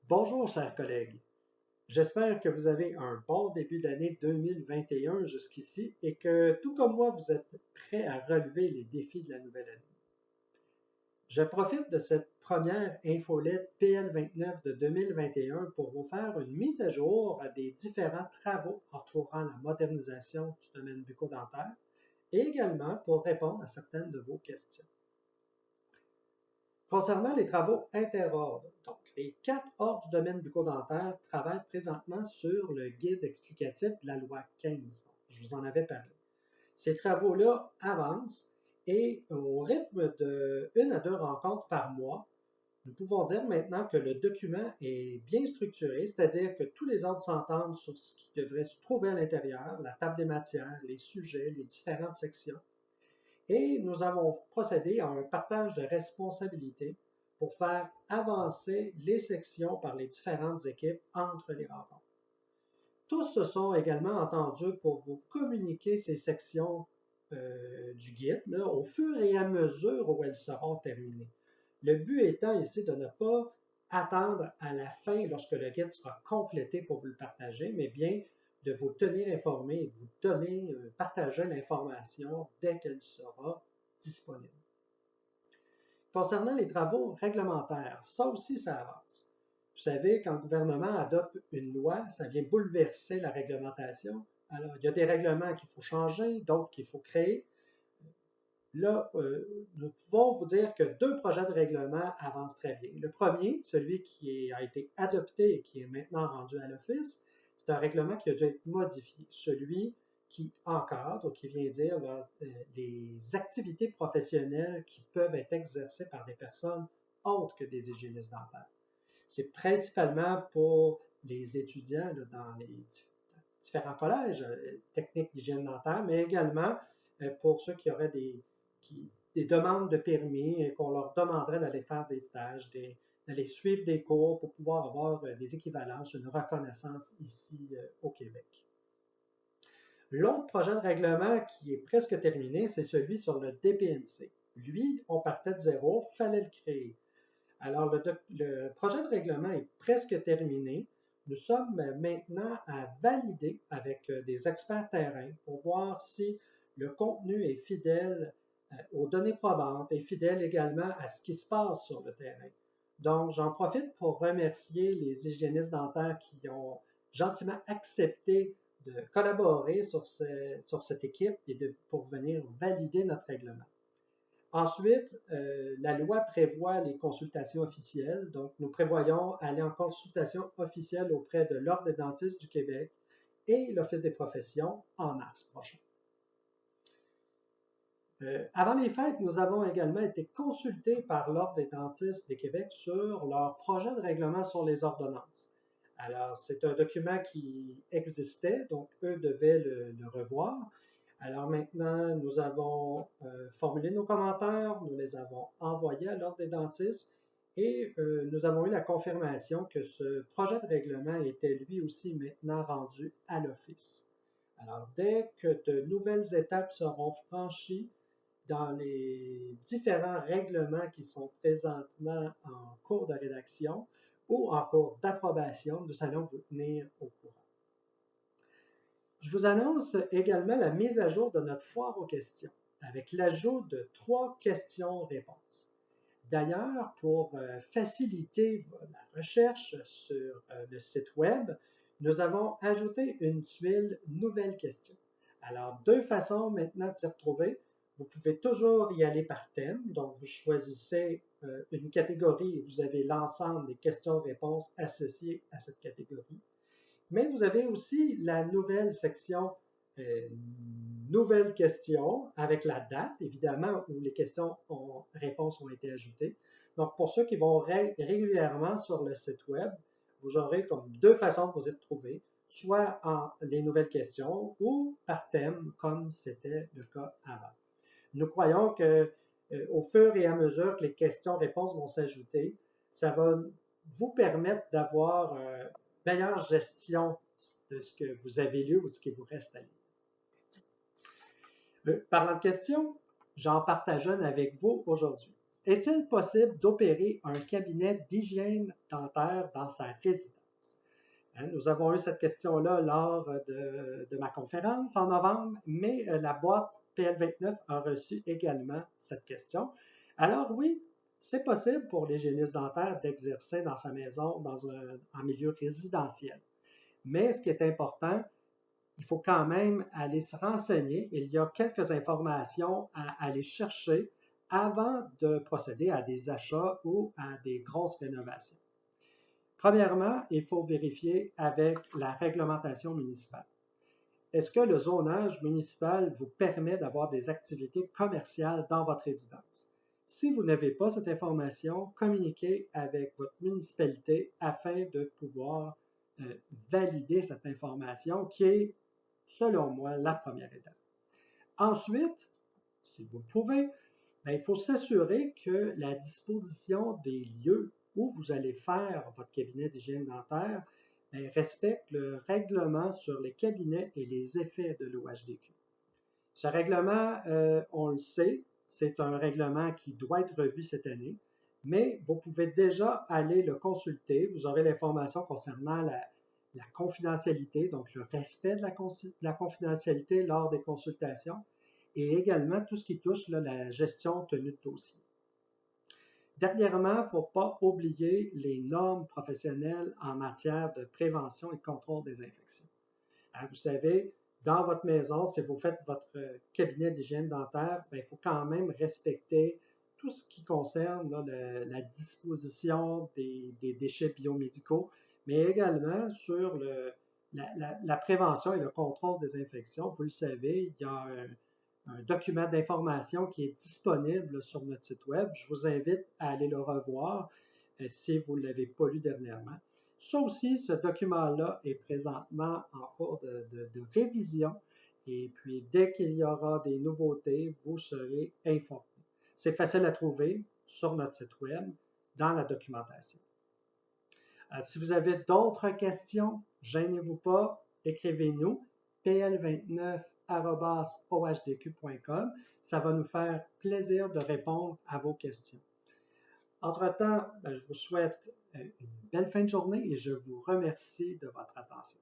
Bonjour chers collègues, j'espère que vous avez un bon début d'année 2021 jusqu'ici et que tout comme moi vous êtes prêts à relever les défis de la nouvelle année. Je profite de cette première infolette PL29 de 2021 pour vous faire une mise à jour des différents travaux entourant la modernisation du domaine bucco-dentaire et également pour répondre à certaines de vos questions. Concernant les travaux interordres, donc les 4 ordres du domaine bucco-dentaire travaillent présentement sur le guide explicatif de la loi 15. Je vous en avais parlé. Ces travaux-là avancent et au rythme de 1 à 2 rencontres par mois, nous pouvons dire maintenant que le document est bien structuré, c'est-à-dire que tous les ordres s'entendent sur ce qui devrait se trouver à l'intérieur, la table des matières, les sujets, les différentes sections. Et nous avons procédé à un partage de responsabilités pour faire avancer les sections par les différentes équipes entre les rencontres. Tous se sont également entendus pour vous communiquer ces sections du guide au fur et à mesure où elles seront terminées. Le but étant ici de ne pas attendre à la fin lorsque le guide sera complété pour vous le partager, mais bien de vous tenir informé et de vous donner, partager l'information dès qu'elle sera disponible. Concernant les travaux réglementaires, ça aussi, ça avance. Vous savez, quand le gouvernement adopte une loi, ça vient bouleverser la réglementation. Alors, il y a des règlements qu'il faut changer, d'autres qu'il faut créer. Là, nous pouvons vous dire que 2 projets de règlement avancent très bien. Le premier, celui qui a été adopté et qui est maintenant rendu à l'Office, c'est un règlement qui a dû être modifié. Celui qui encadre, qui vient dire les activités professionnelles qui peuvent être exercées par des personnes autres que des hygiénistes dentaires. C'est principalement pour les étudiants dans les différents collèges techniques d'hygiène dentaire, mais également pour ceux qui auraient des demandes de permis et qu'on leur demanderait d'aller faire des stages, d'aller suivre des cours pour pouvoir avoir des équivalences, une reconnaissance ici au Québec. L'autre projet de règlement qui est presque terminé, c'est celui sur le DPNC. Lui, on partait de zéro, il fallait le créer. Alors, le projet de règlement est presque terminé. Nous sommes maintenant à valider avec des experts terrain pour voir si le contenu est fidèle aux données probantes et fidèle également à ce qui se passe sur le terrain. Donc, j'en profite pour remercier les hygiénistes dentaires qui ont gentiment accepté de collaborer sur cette équipe et pour venir valider notre règlement. Ensuite, la loi prévoit les consultations officielles. Donc, nous prévoyons aller en consultation officielle auprès de l'Ordre des dentistes du Québec et l'Office des professions en mars prochain. Avant les fêtes, nous avons également été consultés par l'Ordre des dentistes du Québec sur leur projet de règlement sur les ordonnances. Alors, c'est un document qui existait, donc eux devaient le revoir. Alors maintenant, nous avons formulé nos commentaires, nous les avons envoyés à l'Ordre des dentistes et nous avons eu la confirmation que ce projet de règlement était lui aussi maintenant rendu à l'Office. Alors, dès que de nouvelles étapes seront franchies dans les différents règlements qui sont présentement en cours de rédaction ou en cours d'approbation, nous allons vous tenir au courant. Je vous annonce également la mise à jour de notre foire aux questions, avec l'ajout de 3 questions-réponses. D'ailleurs, pour faciliter la recherche sur le site web, nous avons ajouté une tuile nouvelles questions. Alors, 2 façons maintenant de s'y retrouver. Vous pouvez toujours y aller par thème, donc vous choisissez une catégorie et vous avez l'ensemble des questions-réponses associées à cette catégorie. Mais vous avez aussi la nouvelle section nouvelles questions avec la date, évidemment, où les questions-réponses ont été ajoutées. Donc, pour ceux qui vont régulièrement sur le site web, vous aurez comme 2 façons de vous y retrouver, soit en les nouvelles questions ou par thème, comme c'était le cas avant. Nous croyons que au fur et à mesure que les questions-réponses vont s'ajouter, ça va vous permettre d'avoir meilleure gestion de ce que vous avez lu ou de ce qui vous reste à lire. Parlant de questions, j'en partage une avec vous aujourd'hui. est-il possible d'opérer un cabinet d'hygiène dentaire dans sa résidence? Nous avons eu cette question-là lors de ma conférence en novembre, mais la boîte PL29 a reçu également cette question. Alors oui, c'est possible pour l'hygiéniste dentaire d'exercer dans sa maison en milieu résidentiel. Mais ce qui est important, il faut quand même aller se renseigner. Il y a quelques informations à aller chercher avant de procéder à des achats ou à des grosses rénovations. Premièrement, il faut vérifier avec la réglementation municipale. Est-ce que le zonage municipal vous permet d'avoir des activités commerciales dans votre résidence? Si vous n'avez pas cette information, communiquez avec votre municipalité afin de pouvoir valider cette information qui est, selon moi, la première étape. Ensuite, si vous le pouvez, il faut s'assurer que la disposition des lieux où vous allez faire votre cabinet d'hygiène dentaire respecte le règlement sur les cabinets et les effets de l'OHDQ. Ce règlement, on le sait, c'est un règlement qui doit être revu cette année, mais vous pouvez déjà aller le consulter. Vous aurez l'information concernant la confidentialité, donc le respect de la confidentialité lors des consultations, et également tout ce qui touche la gestion tenue de dossier. Dernièrement, il ne faut pas oublier les normes professionnelles en matière de prévention et de contrôle des infections. Vous savez, dans votre maison, si vous faites votre cabinet d'hygiène dentaire, il faut quand même respecter tout ce qui concerne la disposition des déchets biomédicaux, mais également sur la prévention et le contrôle des infections. Vous le savez, il y a un document d'information qui est disponible sur notre site web. Je vous invite à aller le revoir si vous ne l'avez pas lu dernièrement. Ça aussi, ce document-là est présentement en cours de révision et puis dès qu'il y aura des nouveautés, vous serez informés. C'est facile à trouver sur notre site web dans la documentation. Si vous avez d'autres questions, gênez-vous pas, écrivez-nous pl29@ohdq.com. Ça va nous faire plaisir de répondre à vos questions. Entre-temps, je vous souhaite une belle fin de journée et je vous remercie de votre attention.